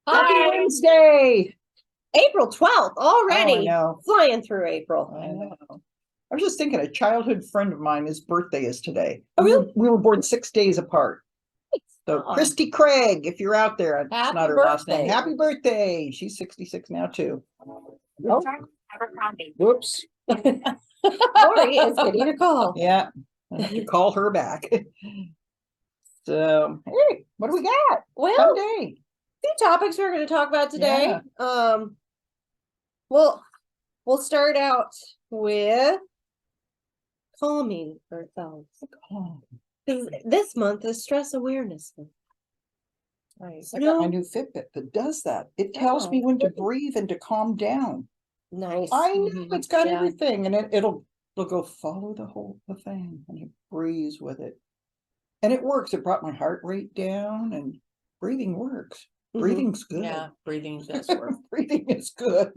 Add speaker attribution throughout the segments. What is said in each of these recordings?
Speaker 1: Happy
Speaker 2: Hi.
Speaker 1: Wednesday.
Speaker 3: April 12th already.
Speaker 1: Oh, I know.
Speaker 3: Flying through April.
Speaker 1: I know. I was just thinking a childhood friend of mine, his birthday is today.
Speaker 3: Oh, really?
Speaker 1: We were born 6 days apart. So
Speaker 2: Oh.
Speaker 1: Christy Craig, if you're out there, it's
Speaker 2: Happy
Speaker 1: not her last name.
Speaker 2: birthday.
Speaker 1: Happy birthday. She's 66 now too.
Speaker 2: Oh.
Speaker 1: Whoops.
Speaker 3: Lori is getting a call.
Speaker 1: Yeah. I have to call her back. So, hey, what do we got?
Speaker 3: Well,
Speaker 1: Fun day.
Speaker 3: few topics we're going to talk about today. We'll start out with calming ourselves.
Speaker 1: Oh,
Speaker 3: This month is stress awareness month.
Speaker 1: nice. I got my new Fitbit that does that. It tells me when to breathe and to calm down.
Speaker 3: Nice.
Speaker 1: I know it's got
Speaker 2: Yeah.
Speaker 1: everything, and it'll go follow the thing, and it breathes with it, and it works. It brought my heart rate down, and breathing works.
Speaker 3: Mhm.
Speaker 1: Breathing's good.
Speaker 2: Yeah, breathing does work.
Speaker 1: Breathing is good.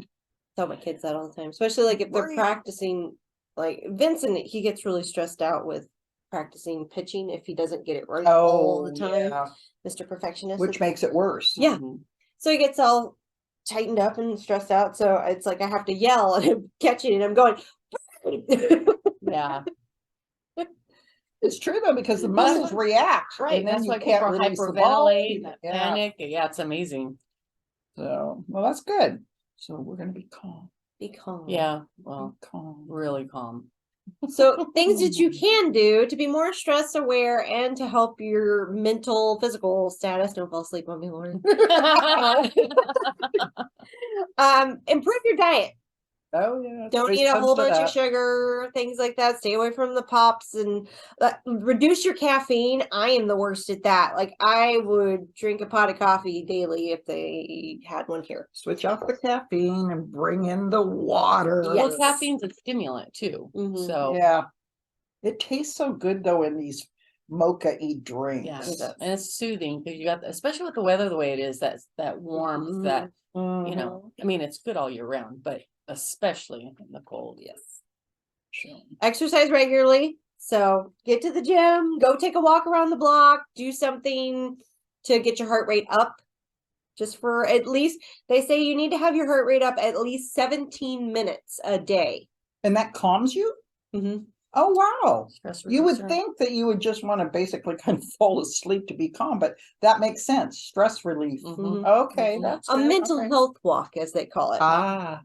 Speaker 3: Tell my kids that all the time, especially like if they're
Speaker 1: Breathe.
Speaker 3: practicing. Like Vincent, he gets really stressed out with practicing pitching if he doesn't get it right all the time.
Speaker 1: Yeah.
Speaker 3: Mr. Perfectionist.
Speaker 1: Which makes it worse.
Speaker 3: Yeah. So he gets all tightened up and stressed out. So it's like I have to yell and I'm catching it. I'm going.
Speaker 2: Yeah.
Speaker 1: It's true though, because the muscles react,
Speaker 2: Right.
Speaker 1: and then
Speaker 2: That's
Speaker 1: you
Speaker 2: why
Speaker 1: can't
Speaker 2: people
Speaker 1: release the ball.
Speaker 2: hyperventilate,
Speaker 1: Yeah.
Speaker 2: panic. Yeah, it's amazing.
Speaker 1: So, well, that's good. So we're gonna be calm.
Speaker 3: Be calm.
Speaker 2: Yeah. Well,
Speaker 1: Be calm.
Speaker 2: really calm.
Speaker 3: So things that you can do to be more stress aware and to help your mental, physical status. Don't fall asleep on me, Lori. Improve your diet.
Speaker 1: Oh yeah.
Speaker 3: Don't
Speaker 1: Always
Speaker 3: eat a
Speaker 1: comes
Speaker 3: whole
Speaker 1: to
Speaker 3: bunch of
Speaker 1: that.
Speaker 3: sugar, things like that. Stay away from the pops and reduce your caffeine. I am the worst at that. Like I would drink a pot of coffee daily if they had one here.
Speaker 1: Switch off the caffeine and bring in the water.
Speaker 3: Yes.
Speaker 2: Well, caffeine's a stimulant too.
Speaker 3: Mhm.
Speaker 2: So
Speaker 1: Yeah. It tastes so good though in these mocha-y drinks.
Speaker 2: yeah, and it's soothing because you got, especially with the weather the way it is, that warmth, that
Speaker 1: Mhm.
Speaker 2: you know, I mean, it's good all year round, but especially in the cold.
Speaker 3: Yes.
Speaker 1: Sure.
Speaker 3: Exercise regularly. So get to the gym, go take a walk around the block, do something to get your heart rate up. Just for at least, they say you need to have your heart rate up at least 17 minutes a day.
Speaker 1: And that calms you?
Speaker 3: Mm-hmm.
Speaker 1: Oh, wow.
Speaker 2: Stress
Speaker 1: You would
Speaker 2: reducer.
Speaker 1: think that you would just want to basically kind of fall asleep to be calm, but that makes sense. Stress relief.
Speaker 2: Mhm.
Speaker 1: Okay,
Speaker 2: Mhm.
Speaker 1: that's
Speaker 3: A
Speaker 1: good.
Speaker 3: mental
Speaker 1: Okay.
Speaker 3: health walk, as they call it.
Speaker 1: Ah,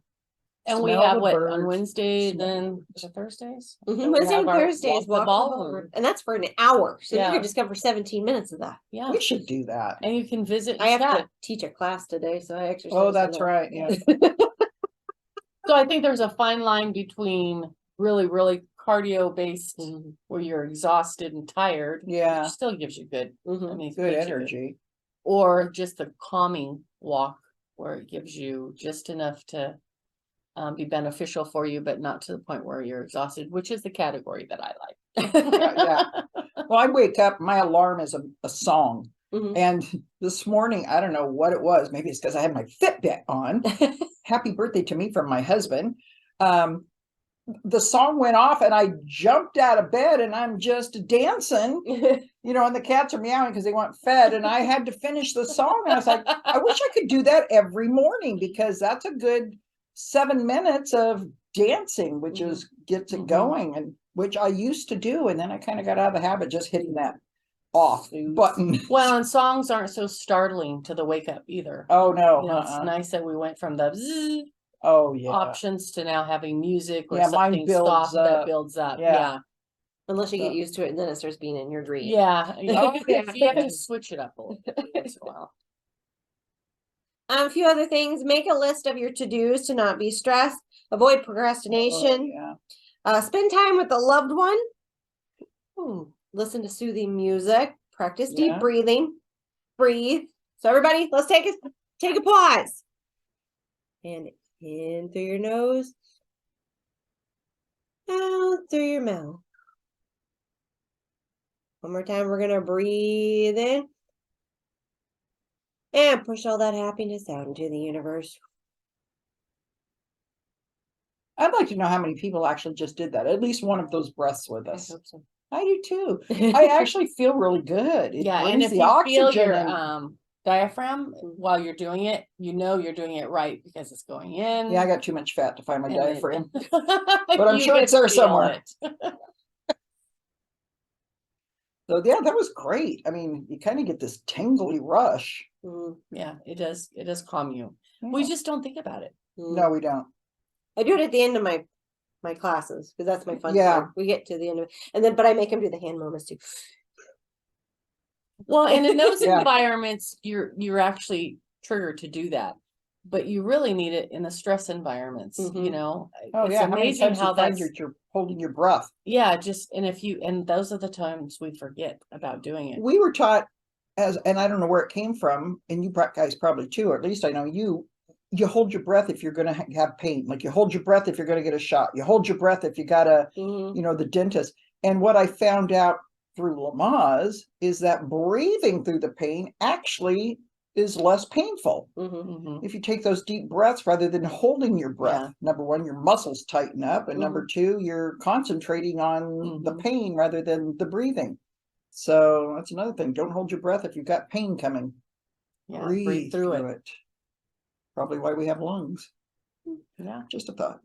Speaker 2: And we
Speaker 1: smell
Speaker 2: have
Speaker 1: the
Speaker 2: what
Speaker 1: birds,
Speaker 2: on Wednesday,
Speaker 1: smell
Speaker 2: then is it Thursdays?
Speaker 3: Mhm.
Speaker 2: So we
Speaker 3: Wednesday
Speaker 2: have
Speaker 3: and
Speaker 2: our
Speaker 3: Thursdays,
Speaker 2: walk the ballroom.
Speaker 3: and that's for an hour. So you
Speaker 2: Yeah.
Speaker 3: could just come for 17 minutes of that.
Speaker 2: Yeah,
Speaker 1: we should do that.
Speaker 2: and you can visit.
Speaker 3: I have
Speaker 2: chat.
Speaker 3: to teach a class today, so I exercise.
Speaker 1: Oh,
Speaker 3: for
Speaker 1: that's
Speaker 3: that.
Speaker 1: right. Yeah.
Speaker 2: So I think there's a fine line between really cardio based,
Speaker 3: Mhm.
Speaker 2: where you're exhausted and tired,
Speaker 1: Yeah.
Speaker 2: which still gives you good. I
Speaker 3: Mhm.
Speaker 2: mean, it
Speaker 1: Good
Speaker 2: makes you
Speaker 1: energy.
Speaker 2: or just a calming walk where it gives you just enough to be beneficial for you, but not to the point where you're exhausted, which is the category that I like.
Speaker 1: Yeah. Well, I wake up, my alarm is a song.
Speaker 3: Mhm.
Speaker 1: And this morning, I don't know what it was. Maybe it's because I had my Fitbit on. Happy birthday to me from my husband. The song went off and I jumped out of bed and I'm just dancing, and the cats are meowing because they want fed. And I had to finish the song. And I was like, I wish I could do that every morning because that's a good 7 minutes of dancing, which is gets it going, and which I used to do. And then I kind of got out of the habit just hitting that off button.
Speaker 2: Well, and songs aren't so startling to the wake up either.
Speaker 1: Oh no.
Speaker 2: It's nice that we went from the zzz
Speaker 1: Oh yeah.
Speaker 2: options to now having music or
Speaker 1: Yeah, mine
Speaker 2: something
Speaker 1: builds
Speaker 2: soft that
Speaker 1: up.
Speaker 2: builds up.
Speaker 1: Yeah.
Speaker 2: Yeah.
Speaker 3: Unless you
Speaker 1: So-
Speaker 3: get used to it, and then it starts being in your dream.
Speaker 2: Yeah.
Speaker 1: Oh,
Speaker 2: You have
Speaker 1: yeah.
Speaker 2: to switch it up a little bit once in a while.
Speaker 3: A few other things. Make a list of your to-dos to not be stressed. Avoid procrastination.
Speaker 1: Yeah.
Speaker 3: Spend time with a loved one. Listen to soothing music. Practice deep
Speaker 1: Yeah.
Speaker 3: breathing. Breathe. So everybody, let's take a pause. And in through your nose. Out through your mouth. One more time, we're gonna breathe in. And push all that happiness out into the universe.
Speaker 1: I'd like to know how many people actually just did that. At least one of those breaths with
Speaker 3: I
Speaker 1: us.
Speaker 3: hope so.
Speaker 1: I do too. I actually feel really good. It
Speaker 2: Yeah, and
Speaker 1: brings
Speaker 2: if
Speaker 1: the
Speaker 2: you feel
Speaker 1: oxygen
Speaker 2: your
Speaker 1: and
Speaker 2: diaphragm while you're doing it, you know you're doing it right because it's going in.
Speaker 1: Yeah, I got too much fat to find my
Speaker 2: and then-
Speaker 1: diaphragm, but I'm
Speaker 2: You
Speaker 1: sure
Speaker 2: can
Speaker 1: it's there
Speaker 2: feel
Speaker 1: somewhere.
Speaker 2: it.
Speaker 1: So yeah, that was great. I mean, you kind of get this tingly rush.
Speaker 3: Mm,
Speaker 2: Yeah, it does calm you. We
Speaker 1: Yeah.
Speaker 2: just don't think about it.
Speaker 3: mm.
Speaker 1: No, we don't.
Speaker 3: I do it at the end of my classes because that's my fun
Speaker 1: Yeah.
Speaker 3: part. We get to the end of it, and then but I make them do the hand movements too.
Speaker 2: Well, and in those
Speaker 1: Yeah.
Speaker 2: environments, you're actually triggered to do that. But you really need it in the stress environments, you
Speaker 3: Mhm.
Speaker 2: know.
Speaker 1: Oh
Speaker 2: It's
Speaker 1: yeah, how many
Speaker 2: amazing
Speaker 1: times
Speaker 2: how
Speaker 1: you find
Speaker 2: that's
Speaker 1: you're holding your breath?
Speaker 2: yeah, just and those are the times we forget about doing it.
Speaker 1: We were taught and I don't know where it came from, and you guys probably too, or at least I know you hold your breath if you're going to have pain. Like you hold your breath if you're going to get a shot. You hold your breath if you got a,
Speaker 3: Mhm.
Speaker 1: the dentist. And what I found out through Lamaze is that breathing through the pain actually is less painful.
Speaker 3: Mhm.
Speaker 2: Mhm.
Speaker 1: If you take those deep breaths rather than holding your breath.
Speaker 2: Yeah.
Speaker 1: Number one, your muscles tighten up, and number two, you're concentrating on the
Speaker 2: Mhm.
Speaker 1: pain rather than the breathing. So that's another thing. Don't hold your breath if you've got pain coming.
Speaker 2: Yeah,
Speaker 1: Breathe through it. Probably why we have lungs.
Speaker 2: Yeah.
Speaker 1: Just a thought.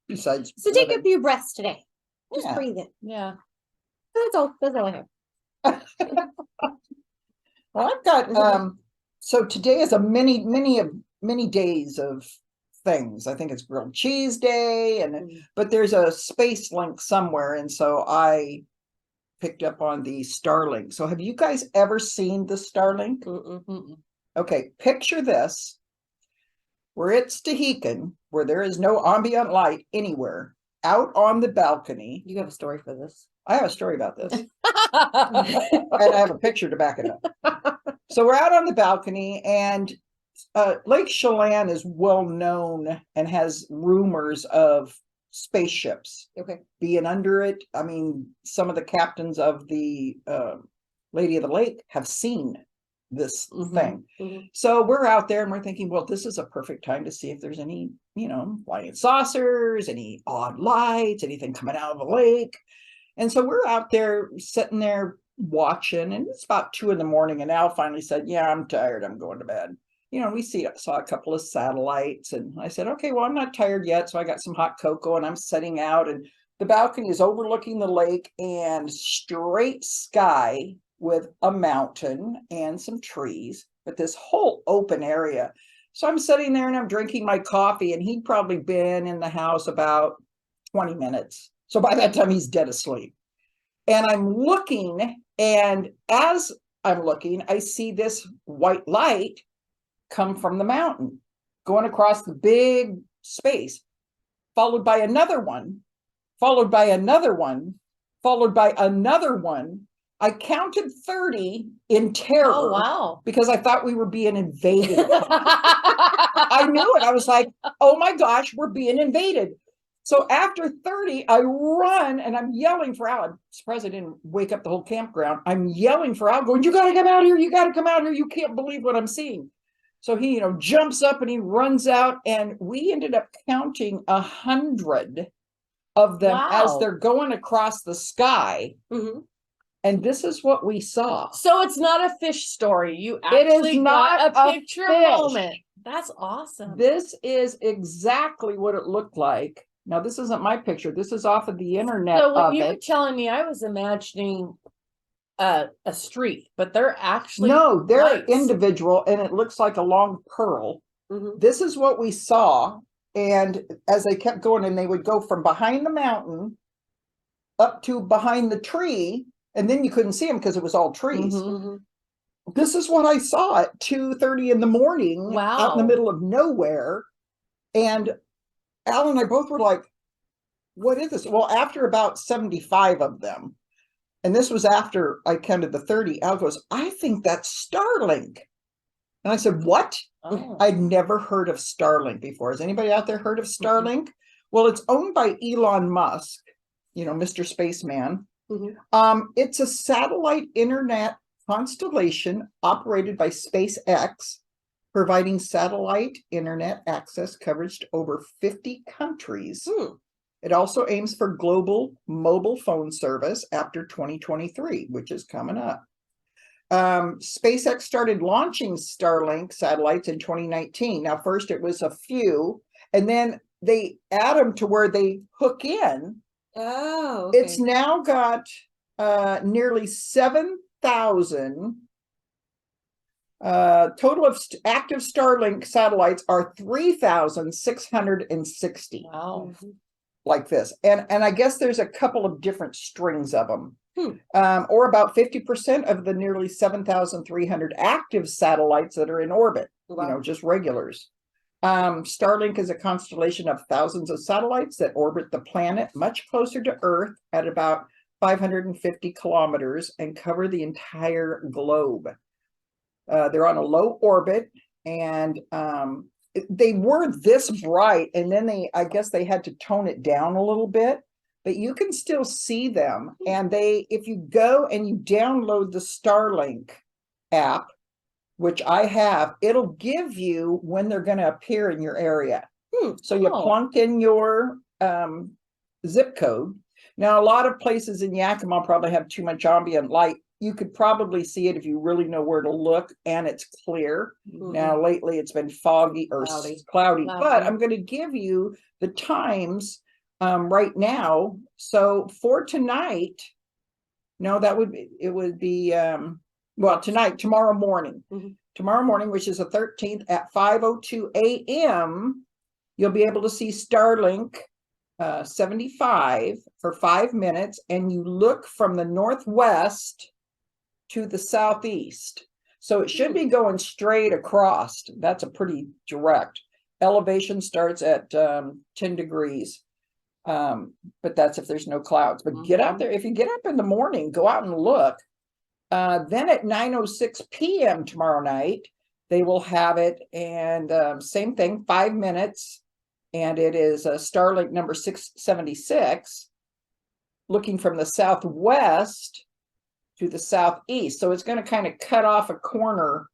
Speaker 1: Besides,
Speaker 3: So take a
Speaker 1: living.
Speaker 3: few breaths today. Just
Speaker 1: Yeah.
Speaker 3: breathe in.
Speaker 2: Yeah.
Speaker 3: That's all. That's all I have.
Speaker 1: Well, I've got so today is a many days of things. I think it's grilled cheese day, but there's a space link somewhere, and so I picked up on the Starlink. So have you guys ever seen the Starlink?
Speaker 2: Mm-mm.
Speaker 1: Okay, picture this, where it's Tehican, where there is no ambient light anywhere, out on the balcony.
Speaker 3: You have a story for this.
Speaker 1: I have a story about this. And I have a picture to back it up. So we're out on the balcony, and Lake Chelan is well known and has rumors of spaceships
Speaker 3: Okay.
Speaker 1: being under it. I mean, some of the captains of the Lady of the Lake have seen this thing.
Speaker 3: Mhm.
Speaker 1: So we're out there and we're thinking, well, this is a perfect time to see if there's any, flying saucers, any odd lights, anything coming out of the lake. And so we're out there sitting there watching, and it's about 2 a.m. and Al finally said, yeah, I'm tired, I'm going to bed. We saw a couple of satellites, and I said, okay, well, I'm not tired yet. So I got some hot cocoa and I'm setting out, and the balcony is overlooking the lake and straight sky with a mountain and some trees, but this whole open area. So I'm sitting there and I'm drinking my coffee, and he'd probably been in the house about 20 minutes. So by that time, he's dead asleep. And I'm looking, and as I'm looking, I see this white light come from the mountain, going across the big space, followed by another one, followed by another one, followed by another one. I counted 30 in terror.
Speaker 2: Oh, wow.
Speaker 1: Because I thought we were being invaded. I knew it. I was like, oh my gosh, we're being invaded. So after 30, I run and I'm yelling for Al. I'm surprised I didn't wake up the whole campground. I'm yelling for Al, going, you got to come out here. You got to come out here. You can't believe what I'm seeing. So he, jumps up and he runs out, and we ended up counting 100 of them as
Speaker 2: Wow.
Speaker 1: they're going across the sky.
Speaker 3: Mhm.
Speaker 1: And this is what we saw.
Speaker 2: So it's not a fish story. You
Speaker 1: It is
Speaker 2: actually
Speaker 1: not
Speaker 2: got
Speaker 1: a
Speaker 2: a picture
Speaker 1: fish.
Speaker 2: moment. That's awesome.
Speaker 1: This is exactly what it looked like. Now, this isn't my picture. This is off of the internet
Speaker 2: So when
Speaker 1: of
Speaker 2: you were
Speaker 1: it.
Speaker 2: telling me, I was imagining a street, but they're actually
Speaker 1: No, they're
Speaker 2: lights.
Speaker 1: individual, and it looks like a long pearl.
Speaker 3: Mhm.
Speaker 1: This is what we saw. And as they kept going, and they would go from behind the mountain up to behind the tree, and then you couldn't see them because it was all trees.
Speaker 2: Mhm.
Speaker 3: Mhm.
Speaker 1: This is what I saw at 2:30 in the morning out in the
Speaker 2: Wow.
Speaker 1: middle of nowhere. And Al and I both were like, what is this? Well, after about 75 of them, and this was after I counted the 30, Al goes, I think that's Starlink. And I said, what?
Speaker 2: Oh.
Speaker 1: I'd never heard of Starlink before. Has anybody out there heard of Starlink? Well, it's owned by Elon Musk, Mr. Spaceman.
Speaker 3: Mhm.
Speaker 1: It's a satellite internet constellation operated by SpaceX, providing satellite internet access coverage to over 50 countries. It also aims for global mobile phone service after 2023, which is coming up. SpaceX started launching Starlink satellites in 2019. Now, first it was a few, and then they add them to where they hook in.
Speaker 3: Oh, okay.
Speaker 1: It's now got nearly 7,000. Total of active Starlink satellites are 3,660.
Speaker 2: Wow.
Speaker 1: Like this, and I guess there's a couple of different strings of them. Or about 50% of the nearly 7,300 active satellites that are in orbit.
Speaker 3: Wow.
Speaker 1: Just regulars. Starlink is a constellation of thousands of satellites that orbit the planet much closer to Earth at about 550 kilometers and cover the entire globe. They're on a low orbit, and they were this bright, and then I guess they had to tone it down a little bit, but you can still see them. And if you go and you download the Starlink app, which I have, it'll give you when they're going to appear in your area. So you plunk in your zip code. Now, a lot of places in Yakima probably have too much ambient light. You could probably see it if you really know where to look, and it's clear. Now, lately it's been foggy or cloudy, but I'm going to give you the times right now. So for tonight, no, it would be, well, tomorrow morning, which is the 13th at 5:02 a.m., you'll be able to see Starlink 75 for 5 minutes, and you look from the northwest to the southeast. So it should be going straight across. That's a pretty direct. Elevation starts at 10 degrees. But that's if there's no clouds. But get out there. If you get up in the morning, go out and look. Then at 9:06 p.m. tomorrow night, they will have it. And same thing, 5 minutes. And it is Starlink number 676, looking from the southwest to the southeast. So it's going to kind of cut off a corner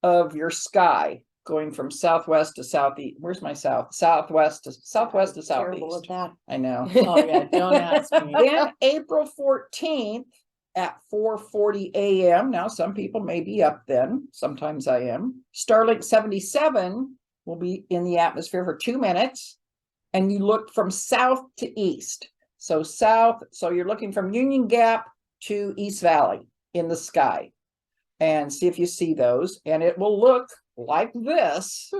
Speaker 1: of your sky, going from southwest to southeast. Where's my south? Southwest to southeast.
Speaker 3: Terrible at that.
Speaker 1: I know.
Speaker 2: Oh yeah, don't ask me.
Speaker 1: Then April 14th at 4:40 a.m. Now, some people may be up then. Sometimes I am. Starlink 77 will be in the atmosphere for 2 minutes, and you look from south to east. So south, so you're looking from Union Gap to East Valley in the sky, and see if you see those, and it will look like this.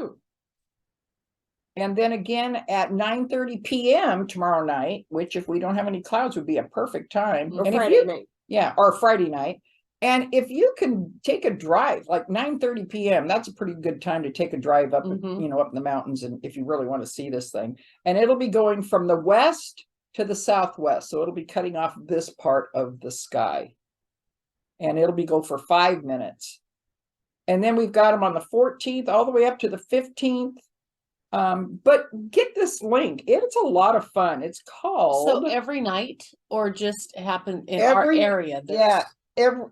Speaker 1: And then again at 9:30 p.m. tomorrow night, which if we don't have any clouds would be a perfect time.
Speaker 3: Or
Speaker 1: And
Speaker 3: Friday night.
Speaker 1: Yeah, or Friday night. And if you can take a drive, like 9:30 p.m., that's a pretty good time to take a drive up, up in the mountains, and if you really want to see this thing. And it'll be going from the west to the southwest. So it'll be cutting off this part of the sky. And it'll go for 5 minutes. And then we've got them on the 14th all the way up to the 15th. But get this link. It's a lot of fun. It's called...
Speaker 2: So every night, or just happen in our area?
Speaker 1: Yeah,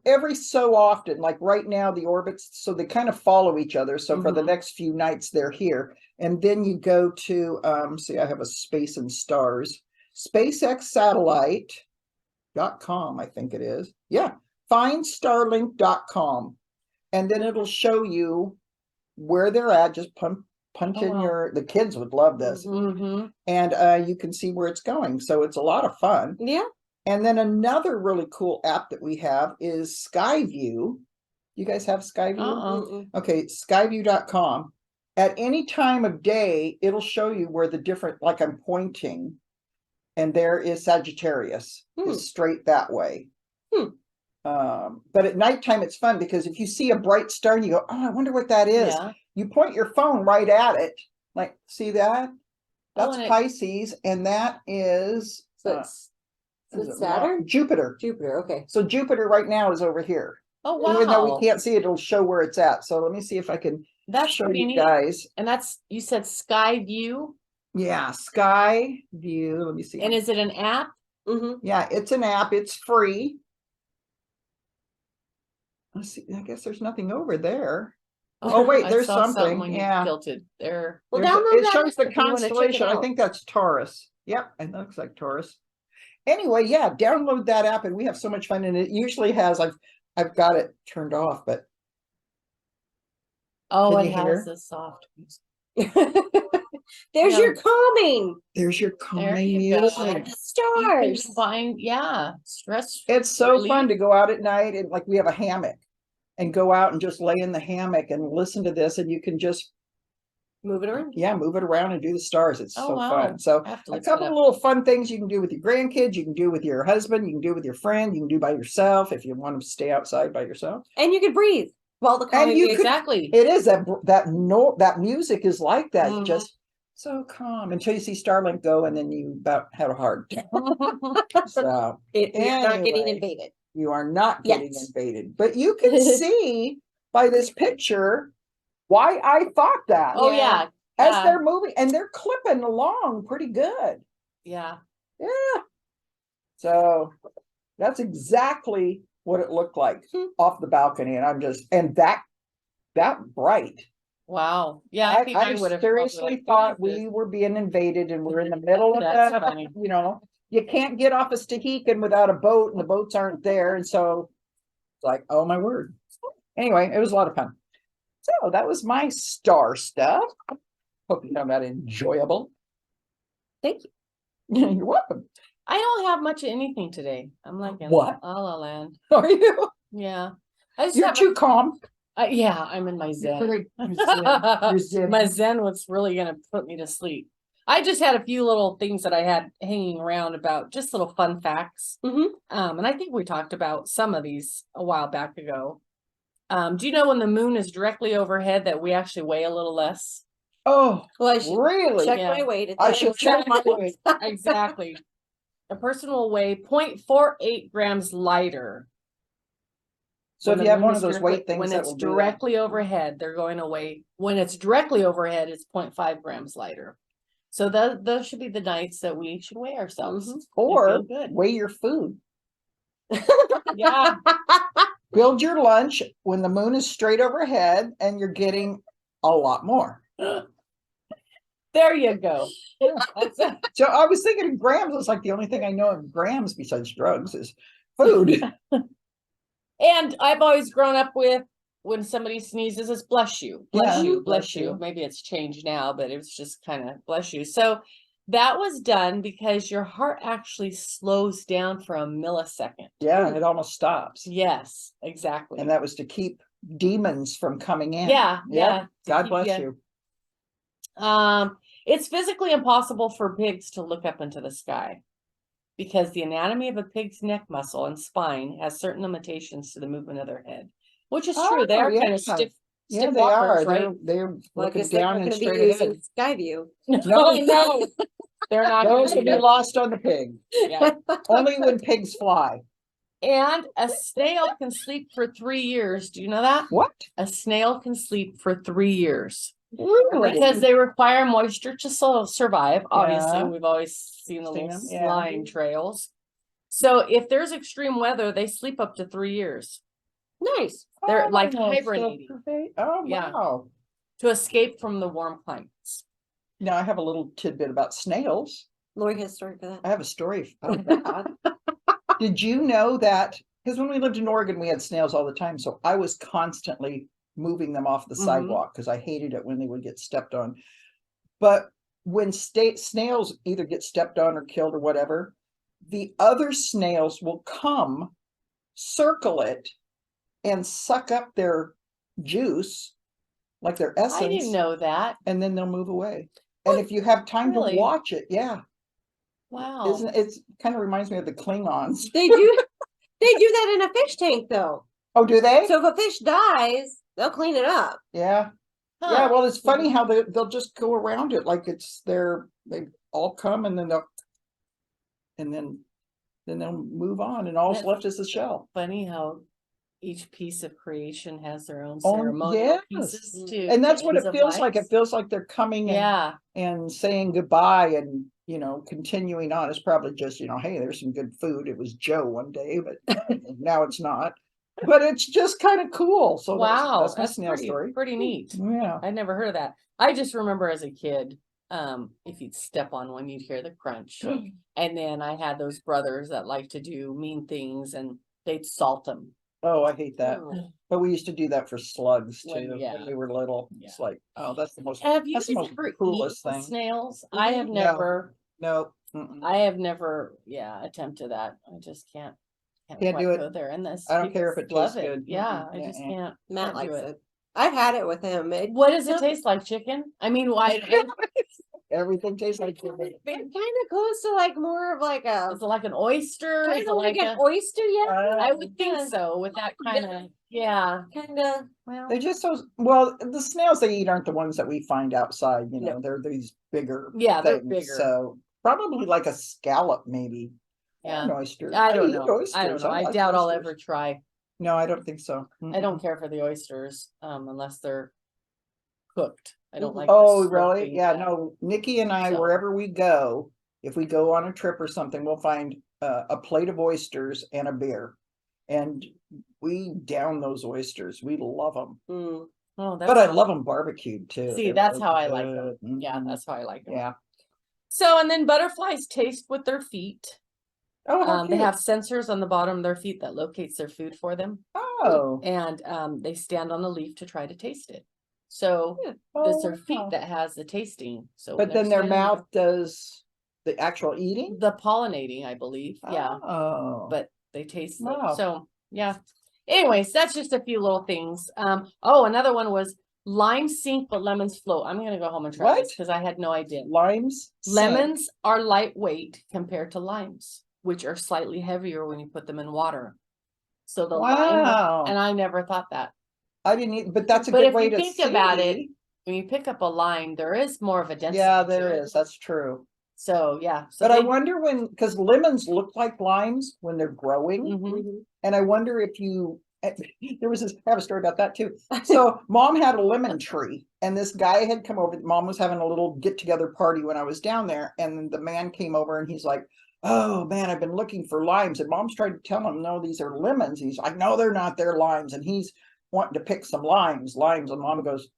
Speaker 1: every so often. Like right now, the orbits, so they kind of follow each other. So for the next few nights, they're here. And then you go to, see, I have a Space and Stars. SpaceXSatellite.com, I think it is. Yeah, findstarlink.com. And then it'll show you where they're at. Just punch in the kids would love this. And you can see where it's going. So it's a lot of fun.
Speaker 3: Yeah.
Speaker 1: And then another really cool app that we have is Skyview. You guys have Skyview? Okay, skyview.com. At any time of day, it'll show you where the different, like I'm pointing, and there is Sagittarius. It's straight that way. But at nighttime, it's fun because if you see a bright star and you go, oh, I wonder what that is. Yeah. You point your phone right at it. Like, see that? That's Pisces, and that is...
Speaker 3: Is it Saturn?
Speaker 1: Jupiter.
Speaker 3: Jupiter, okay.
Speaker 1: So Jupiter right now is over here.
Speaker 2: Oh, wow.
Speaker 1: Even though we can't see it, it'll show where it's at. So let me see if I can show you guys.
Speaker 2: And that's, you said Skyview?
Speaker 1: Yeah, Skyview. Let me see.
Speaker 2: And is it an app?
Speaker 1: Yeah, it's an app. It's free. Let's see. I guess there's nothing over there. Oh, wait, there's something. Yeah.
Speaker 2: Tilted there.
Speaker 3: Well, it
Speaker 1: shows the constellation. I think that's Taurus. Yep, it looks like Taurus. Anyway, yeah, download that app, and we have so much fun. And it usually has, I've I've got it turned off, but
Speaker 2: Oh,
Speaker 1: Can
Speaker 2: it
Speaker 1: you
Speaker 2: has
Speaker 1: hear?
Speaker 2: this soft music.
Speaker 3: There's
Speaker 2: Yeah.
Speaker 3: your calming.
Speaker 1: there's your
Speaker 2: There
Speaker 1: calming
Speaker 2: you go.
Speaker 1: music.
Speaker 3: The
Speaker 2: You can
Speaker 3: stars.
Speaker 2: find, yeah, stress.
Speaker 1: It's so
Speaker 2: relief.
Speaker 1: fun to go out at night and like we have a hammock and go out and just lay in the hammock and listen to this, and you can just
Speaker 3: Move it around.
Speaker 1: move it around and do the stars. It's
Speaker 2: Oh,
Speaker 1: so
Speaker 2: wow.
Speaker 1: fun. So
Speaker 2: I have to
Speaker 1: a
Speaker 2: look that
Speaker 1: couple
Speaker 2: up.
Speaker 1: of little fun things you can do with your grandkids, you can do with your husband, you can do with your friend, you can do by yourself if you want to stay outside by yourself.
Speaker 3: And you can breathe while the calming
Speaker 1: you
Speaker 3: music.
Speaker 2: Exactly.
Speaker 1: It is that music is like that,
Speaker 3: Mhm.
Speaker 1: just so calm until you see Starlink go, and then you about have a heart attack. So
Speaker 3: You're not getting
Speaker 1: Anyway.
Speaker 3: invaded.
Speaker 1: you are not getting
Speaker 3: Yes.
Speaker 1: invaded, but you can see by this picture why I thought that.
Speaker 2: Oh,
Speaker 3: Yeah.
Speaker 2: yeah.
Speaker 1: As they're moving, and they're clipping along pretty good.
Speaker 2: Yeah.
Speaker 1: Yeah. So that's exactly what it looked like off the balcony. And I'm just, and that bright.
Speaker 2: Wow. Yeah. I think I would have
Speaker 1: seriously thought we were being invaded, and we're in the middle of
Speaker 2: That's
Speaker 1: the,
Speaker 2: funny.
Speaker 1: you can't get off of Stehekin without a boat, and the boats aren't there. And so it's like, oh my word. Anyway, it was a lot of fun. So that was my star stuff. Hope you found that enjoyable.
Speaker 3: Thank
Speaker 1: you. You're welcome.
Speaker 2: I don't have much of anything today. I'm like in
Speaker 1: What?
Speaker 2: La La Land.
Speaker 1: Are you?
Speaker 2: Yeah. I just
Speaker 1: You're
Speaker 2: have
Speaker 1: too calm.
Speaker 2: yeah, I'm in my zen.
Speaker 1: You're zen.
Speaker 2: My zen was really gonna put me to sleep. I just had a few little things that I had hanging around about just little fun facts.
Speaker 3: Mhm.
Speaker 2: And I think we talked about some of these a while back ago. Do you know when the moon is directly overhead that we actually weigh a little less?
Speaker 1: Oh,
Speaker 3: Well, I should
Speaker 1: really?
Speaker 3: check
Speaker 2: Yeah.
Speaker 3: my weight.
Speaker 1: I should check my weight.
Speaker 2: Exactly. A person will weigh 0.48 grams lighter.
Speaker 1: So
Speaker 2: when
Speaker 1: if
Speaker 2: the
Speaker 1: you have
Speaker 2: moon
Speaker 1: one
Speaker 2: is
Speaker 1: of those
Speaker 2: directly-
Speaker 1: weight things
Speaker 2: when
Speaker 1: that
Speaker 2: it's
Speaker 1: will do that.
Speaker 2: directly overhead, they're going to weigh, when it's directly overhead, it's 0.5 grams lighter. So those should be the nights that we should weigh ourselves.
Speaker 3: Mhm.
Speaker 2: and
Speaker 1: Or
Speaker 2: feel good.
Speaker 1: weigh your food.
Speaker 2: Yeah.
Speaker 1: Build your lunch when the moon is straight overhead and you're getting a lot more.
Speaker 2: There you go. That's it.
Speaker 1: So I was thinking of grams. It's like the only thing I know of grams besides drugs is food.
Speaker 2: And I've always grown up with when somebody sneezes, it's bless you, bless
Speaker 1: Yeah,
Speaker 2: you,
Speaker 1: bless
Speaker 2: bless you.
Speaker 1: you.
Speaker 2: Maybe it's changed now, but it was just kind of bless you. So that was done because your heart actually slows down for a millisecond.
Speaker 1: Yeah, it almost stops.
Speaker 2: Yes, exactly.
Speaker 1: And that was to keep demons from coming in.
Speaker 2: Yeah,
Speaker 1: Yep.
Speaker 2: yeah. to
Speaker 1: God
Speaker 2: keep
Speaker 1: bless
Speaker 2: ya-
Speaker 1: you.
Speaker 2: It's physically impossible for pigs to look up into the sky because the anatomy of a pig's neck muscle and spine has certain limitations to the movement of their head, which is true. They
Speaker 1: Oh,
Speaker 2: are kind
Speaker 1: yeah.
Speaker 2: of stiff
Speaker 1: Yeah, they
Speaker 2: walkers,
Speaker 1: are.
Speaker 2: right?
Speaker 1: They're
Speaker 3: Well, I
Speaker 1: looking
Speaker 3: guess they're
Speaker 1: down
Speaker 3: not
Speaker 1: and
Speaker 3: going to be
Speaker 1: straight
Speaker 3: using
Speaker 1: ahead.
Speaker 3: Skyview.
Speaker 2: No, no, they're not. gonna
Speaker 1: Those
Speaker 2: do
Speaker 1: will be
Speaker 2: that.
Speaker 1: lost on the pig.
Speaker 2: Yeah.
Speaker 1: Only when pigs fly.
Speaker 2: And a snail can sleep for 3 years. Do you know that?
Speaker 1: What?
Speaker 2: A snail can sleep for 3 years.
Speaker 1: Really?
Speaker 2: Because they require moisture to survive. Obviously,
Speaker 1: Yeah.
Speaker 2: we've always seen the
Speaker 1: Seen
Speaker 2: little
Speaker 1: them, yeah.
Speaker 2: slime trails. So if there's extreme weather, they sleep up to 3 years
Speaker 3: Nice.
Speaker 2: they're like
Speaker 1: Oh,
Speaker 2: hibernating.
Speaker 1: so great. Oh,
Speaker 2: Yeah.
Speaker 1: wow.
Speaker 2: to escape from the warm climates.
Speaker 1: Now I have a little tidbit about snails.
Speaker 3: Lori has a story for that.
Speaker 1: I have a story about that. Did you know that? Because when we lived in Oregon, we had snails all the time. So I was constantly moving them off the
Speaker 2: Mhm.
Speaker 1: sidewalk because I hated it when they would get stepped on. But when snails either get stepped on or killed or whatever, the other snails will come, circle it, and suck up their juice, like their essence.
Speaker 2: I didn't know that.
Speaker 1: And then they'll move away. And if you have time
Speaker 2: Really?
Speaker 1: to watch it, yeah.
Speaker 2: Wow.
Speaker 1: Isn't it's kind of reminds me of the Klingons.
Speaker 3: They do that in a fish tank though.
Speaker 1: Oh, do they?
Speaker 3: So if a fish dies, they'll clean it up.
Speaker 1: Yeah.
Speaker 2: Huh.
Speaker 1: Yeah, well, it's funny how they'll just go around it like it's they all come and then they'll move on and all that's
Speaker 2: That's
Speaker 1: left is the shell.
Speaker 2: Funny how each piece of creation has their own
Speaker 1: Oh,
Speaker 2: ceremonial
Speaker 1: yes.
Speaker 2: pieces too.
Speaker 1: And that's what it
Speaker 2: ends of
Speaker 1: feels like.
Speaker 2: life.
Speaker 1: It feels like they're coming
Speaker 2: Yeah.
Speaker 1: and saying goodbye and continuing on. It's probably just, hey, there's some good food. It was Joe one day, but now it's not. But it's just kind of cool. So
Speaker 2: Wow,
Speaker 1: that's my snail story.
Speaker 2: pretty neat.
Speaker 1: Yeah.
Speaker 2: I'd never heard of that. I just remember as a kid, if you'd step on one, you'd hear the crunch. And then I had those brothers that like to do mean things and they'd salt them.
Speaker 1: Oh, I hate that.
Speaker 2: Oh.
Speaker 1: But we used to do that for slugs
Speaker 2: When-
Speaker 1: too,
Speaker 2: yeah.
Speaker 1: when we were little. It's
Speaker 2: Yeah.
Speaker 1: like, oh, that's the most,
Speaker 2: Have you
Speaker 1: that's the
Speaker 2: guys
Speaker 1: most
Speaker 2: ever
Speaker 1: cruelest
Speaker 2: eaten
Speaker 1: thing.
Speaker 2: snails? I have
Speaker 1: No.
Speaker 2: never,
Speaker 1: No. mm-mm.
Speaker 2: I have never, attempted that. I just can't
Speaker 1: Can't
Speaker 2: quite
Speaker 1: do it.
Speaker 2: go there. And this,
Speaker 1: I don't care if
Speaker 2: people
Speaker 1: it tastes
Speaker 2: love it.
Speaker 1: good.
Speaker 2: Yeah,
Speaker 1: Mm-mm.
Speaker 2: I just
Speaker 1: Yeah,
Speaker 2: can't.
Speaker 3: Matt
Speaker 2: can't do
Speaker 3: likes it. I've had it with him.
Speaker 2: What does it
Speaker 3: Nope.
Speaker 2: taste like? Chicken? I mean, why?
Speaker 1: Everything tastes like
Speaker 3: It kind of goes to like more of like a
Speaker 2: Is it like an oyster?
Speaker 3: kind
Speaker 2: Is
Speaker 3: of
Speaker 2: it
Speaker 3: like
Speaker 2: like
Speaker 3: an
Speaker 2: a?
Speaker 3: oyster, yeah.
Speaker 2: I would think so with that kind of, yeah.
Speaker 3: Kind of.
Speaker 2: Well,
Speaker 1: They're just so, well, the snails they eat aren't the ones that we find outside, you know,
Speaker 3: No.
Speaker 1: they're these bigger
Speaker 2: Yeah, they're
Speaker 1: things.
Speaker 2: bigger.
Speaker 1: So probably like a scallop, maybe. Or
Speaker 2: yeah.
Speaker 1: an oyster.
Speaker 2: I don't
Speaker 1: eat
Speaker 2: know. I don't
Speaker 1: oysters.
Speaker 2: know. I
Speaker 1: like
Speaker 2: doubt I'll
Speaker 1: oysters.
Speaker 2: ever try.
Speaker 1: No, I don't think so.
Speaker 2: I don't care for the oysters, unless they're cooked. I don't like.
Speaker 1: Oh,
Speaker 2: the
Speaker 1: really?
Speaker 2: slurping,
Speaker 1: Yeah, no, Nikki and I,
Speaker 2: So-
Speaker 1: wherever we go, if we go on a trip or something, we'll find a plate of oysters and a beer. And we down those oysters. We love them.
Speaker 3: Mm.
Speaker 2: Oh,
Speaker 1: But I love them barbecued too.
Speaker 2: See,
Speaker 1: They're
Speaker 2: that's
Speaker 1: so
Speaker 2: how I like them.
Speaker 1: good.
Speaker 2: Yeah,
Speaker 1: Mhm.
Speaker 2: that's how I like them.
Speaker 1: Yeah.
Speaker 2: So, and then butterflies taste with their feet.
Speaker 1: Oh, how
Speaker 2: They
Speaker 1: cute.
Speaker 2: have sensors on the bottom of their feet that locates their food for them.
Speaker 1: Oh.
Speaker 2: And they stand on the leaf to try to taste it. So
Speaker 3: Yeah.
Speaker 2: it's their
Speaker 1: wow.
Speaker 2: feet that has the tasting. So when
Speaker 1: But
Speaker 2: they're
Speaker 1: then their
Speaker 2: standing there-
Speaker 1: mouth does the actual eating?
Speaker 2: the pollinating, I believe. Yeah.
Speaker 1: Oh.
Speaker 2: But they taste it.
Speaker 1: Wow.
Speaker 2: So yeah. Anyways, that's just a few little things. Oh, another one was limes sink, but lemons float. I'm gonna go home and try this
Speaker 1: What?
Speaker 2: because I had no idea.
Speaker 1: Limes? sink.
Speaker 2: Lemons are lightweight compared to limes, which are slightly heavier when you put them in water. So the lime,
Speaker 1: Wow.
Speaker 2: and I never thought that.
Speaker 1: I didn't eat, but that's a
Speaker 2: But
Speaker 1: good
Speaker 2: if
Speaker 1: way
Speaker 2: you
Speaker 1: to
Speaker 2: think about it,
Speaker 1: see.
Speaker 2: when you pick up a lime, there is more of a density.
Speaker 1: Yeah,
Speaker 2: to
Speaker 1: there
Speaker 2: it.
Speaker 1: is. That's true.
Speaker 2: So yeah. So
Speaker 1: But I
Speaker 2: they-
Speaker 1: wonder when, because lemons look like limes when they're growing.
Speaker 2: Mhm.
Speaker 1: And I wonder if you, there was this, I have a story about that too. So mom had a lemon tree and this guy had come over. Mom was having a little get together party when I was down there. And the man came over and he's like, oh man, I've been looking for limes. And mom's tried to tell him, no, these are lemons. He's like, no, they're not. They're limes. And he's wanting to pick some limes. And mom goes,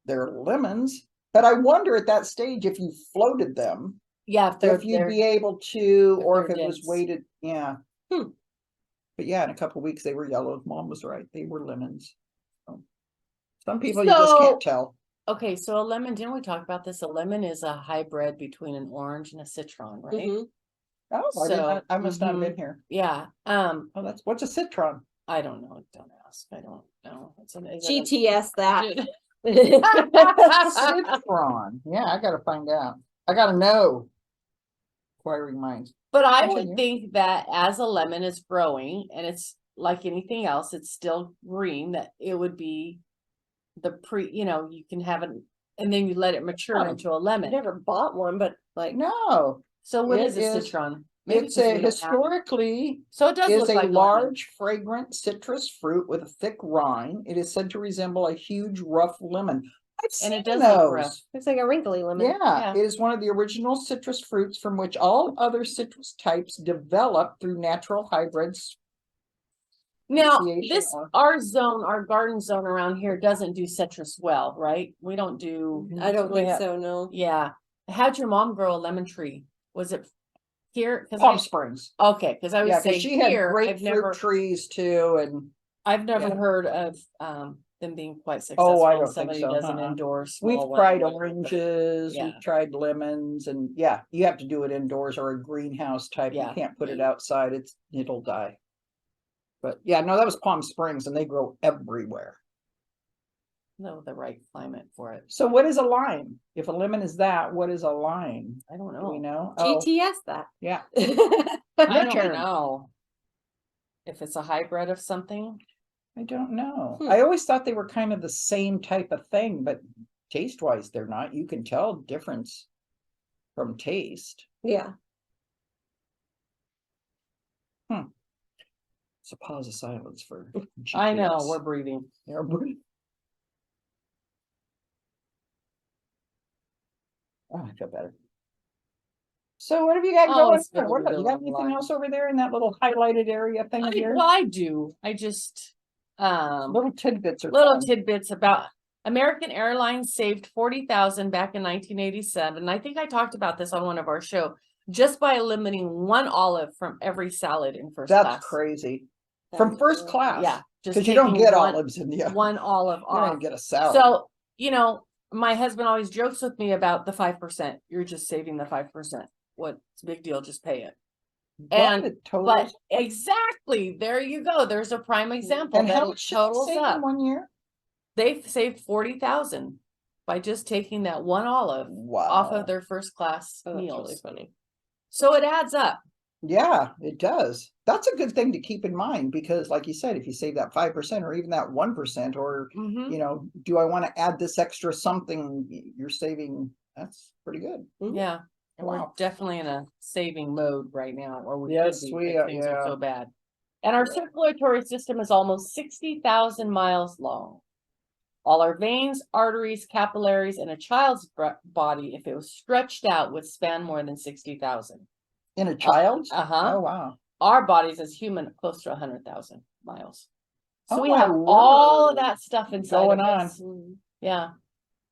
Speaker 1: they're lemons. But I wonder at that stage if you floated them,
Speaker 2: Yeah,
Speaker 1: if you'd be able to,
Speaker 2: if
Speaker 1: or if
Speaker 2: they're
Speaker 1: it was
Speaker 2: dense.
Speaker 1: weighted, yeah.
Speaker 3: Hmm.
Speaker 1: But yeah, in a couple of weeks they were yellow. Mom was right. They were lemons. So, some people you just
Speaker 2: So-
Speaker 1: can't tell.
Speaker 2: Okay, so a lemon, didn't we talk about this? A lemon is a hybrid between an orange and a citron, right?
Speaker 3: Mhm.
Speaker 1: Oh,
Speaker 2: So,
Speaker 1: I must not have
Speaker 2: mhm.
Speaker 1: been here.
Speaker 2: Yeah.
Speaker 1: Oh, that's, what's a citron?
Speaker 2: I don't know. Don't ask. I don't know. Is it
Speaker 3: GTS that.
Speaker 1: Citron. Yeah, I gotta find out. I gotta know. Acquiring minds.
Speaker 2: But I
Speaker 1: Continue.
Speaker 2: would think that as a lemon is growing and it's like anything else, it's still green, that it would be the you can have it and then you let it mature
Speaker 1: Oh,
Speaker 2: into a
Speaker 3: I
Speaker 2: lemon.
Speaker 3: never bought one, but like
Speaker 1: No,
Speaker 2: So what
Speaker 1: it
Speaker 2: is a
Speaker 1: is-
Speaker 2: citron?
Speaker 1: it's
Speaker 2: 'cause
Speaker 1: a
Speaker 2: we don't have it.
Speaker 1: historically
Speaker 2: So it does
Speaker 1: is
Speaker 2: look
Speaker 1: a
Speaker 2: like lemon.
Speaker 1: large, fragrant citrus fruit with a thick rind. It is said to resemble a huge, rough lemon. I've
Speaker 2: And
Speaker 1: seen
Speaker 2: it does look rough.
Speaker 1: those.
Speaker 3: looks like a wrinkly lemon.
Speaker 1: Yeah,
Speaker 2: Yeah.
Speaker 1: it is one of the original citrus fruits from which all other citrus types develop through natural hybrids.
Speaker 2: Now,
Speaker 1: Association
Speaker 2: this,
Speaker 1: or-
Speaker 2: our garden zone around here doesn't do citrus well, right? We don't do,
Speaker 3: I don't
Speaker 1: We
Speaker 3: think
Speaker 1: have
Speaker 3: so, no.
Speaker 2: yeah. How'd your mom grow a lemon tree? Was it here?
Speaker 1: Palm Springs.
Speaker 2: Okay, cause I
Speaker 1: Yeah,
Speaker 2: would say
Speaker 1: because she had
Speaker 2: here, I've
Speaker 1: grapefruit
Speaker 2: never,
Speaker 1: trees too, and
Speaker 2: I've never
Speaker 1: yeah.
Speaker 2: heard of, them being quite successful.
Speaker 1: I
Speaker 2: and
Speaker 1: don't think
Speaker 2: somebody
Speaker 1: so,
Speaker 2: does an
Speaker 1: uh-uh.
Speaker 2: indoor
Speaker 1: we've
Speaker 2: small one,
Speaker 1: tried
Speaker 2: whatever, but-
Speaker 1: oranges,
Speaker 2: yeah.
Speaker 1: we've tried lemons, and yeah, you have to do it indoors or a greenhouse type. You
Speaker 2: Yeah.
Speaker 1: can't put it outside, it'll die. But yeah, no, that was Palm Springs and they grow everywhere.
Speaker 2: No, the right climate for it.
Speaker 1: So what is a lime? If a lemon is that, what is a lime?
Speaker 2: I don't
Speaker 1: Do we
Speaker 2: know.
Speaker 1: know? Oh,
Speaker 3: GTS that.
Speaker 1: yeah.
Speaker 2: I
Speaker 1: Your
Speaker 2: don't
Speaker 1: turn.
Speaker 2: know. If it's a hybrid of something.
Speaker 1: I don't know.
Speaker 3: Hmm.
Speaker 1: I always thought they were kind of the same type of thing, but taste wise, they're not. You can tell difference from taste.
Speaker 3: Yeah.
Speaker 1: So pause of silence for.
Speaker 2: I know,
Speaker 1: GPS.
Speaker 2: we're breathing.
Speaker 1: Yeah, breathe. Oh, I feel better. So what have you got
Speaker 2: Oh,
Speaker 1: going
Speaker 2: it's been
Speaker 1: on?
Speaker 2: a
Speaker 1: What about, you got
Speaker 2: really
Speaker 1: anything
Speaker 2: long-
Speaker 1: else over there in that little highlighted area thing of yours?
Speaker 2: Well, I do. I just,
Speaker 1: Little tidbits are
Speaker 2: little
Speaker 1: fun.
Speaker 2: tidbits about American Airlines saved 40,000 back in 1987. I think I talked about this on one of our show, just by eliminating one olive from every salad in first
Speaker 1: That's
Speaker 2: class.
Speaker 1: crazy. from first class.
Speaker 2: Yeah. Just
Speaker 1: Because you don't
Speaker 2: taking
Speaker 1: get
Speaker 2: one-
Speaker 1: olives in the,
Speaker 2: One olive
Speaker 1: you don't
Speaker 2: off.
Speaker 1: even get a salad.
Speaker 2: So, my husband always jokes with me about the 5%. You're just saving the 5%. What's the big deal? Just pay it. And
Speaker 1: it totals.
Speaker 2: but exactly, there you go. There's a prime example.
Speaker 1: And
Speaker 2: that
Speaker 1: how
Speaker 2: it
Speaker 1: much did they
Speaker 2: totals
Speaker 1: save
Speaker 2: up.
Speaker 1: in 1 year?
Speaker 2: They've saved 40,000 by just taking that one olive off
Speaker 1: Wow.
Speaker 2: of their first class
Speaker 3: Oh, that's
Speaker 2: meals.
Speaker 3: really funny.
Speaker 2: So it adds up.
Speaker 1: Yeah, it does. That's a good thing to keep in mind because, like you said, if you save that 5% or even that 1%, or
Speaker 2: Mhm.
Speaker 1: do I want to add this extra something? You're saving. That's pretty good.
Speaker 2: Yeah. And we're
Speaker 1: Wow.
Speaker 2: definitely in a saving mode right now, or we
Speaker 1: Yes,
Speaker 2: should be,
Speaker 1: we
Speaker 2: if
Speaker 1: are,
Speaker 2: things are
Speaker 1: yeah.
Speaker 2: so bad. And our circulatory system is almost 60,000 miles long. All our veins, arteries, capillaries, and a child's body, if it was stretched out, would span more than 60,000.
Speaker 1: In a child?
Speaker 2: Uh-huh.
Speaker 1: Oh, wow.
Speaker 2: Our bodies as human, close to 100,000 miles. So
Speaker 1: Oh,
Speaker 2: we
Speaker 1: my
Speaker 2: have all of
Speaker 1: word.
Speaker 2: that stuff inside
Speaker 1: Going
Speaker 2: of
Speaker 1: on.
Speaker 2: us. Yeah.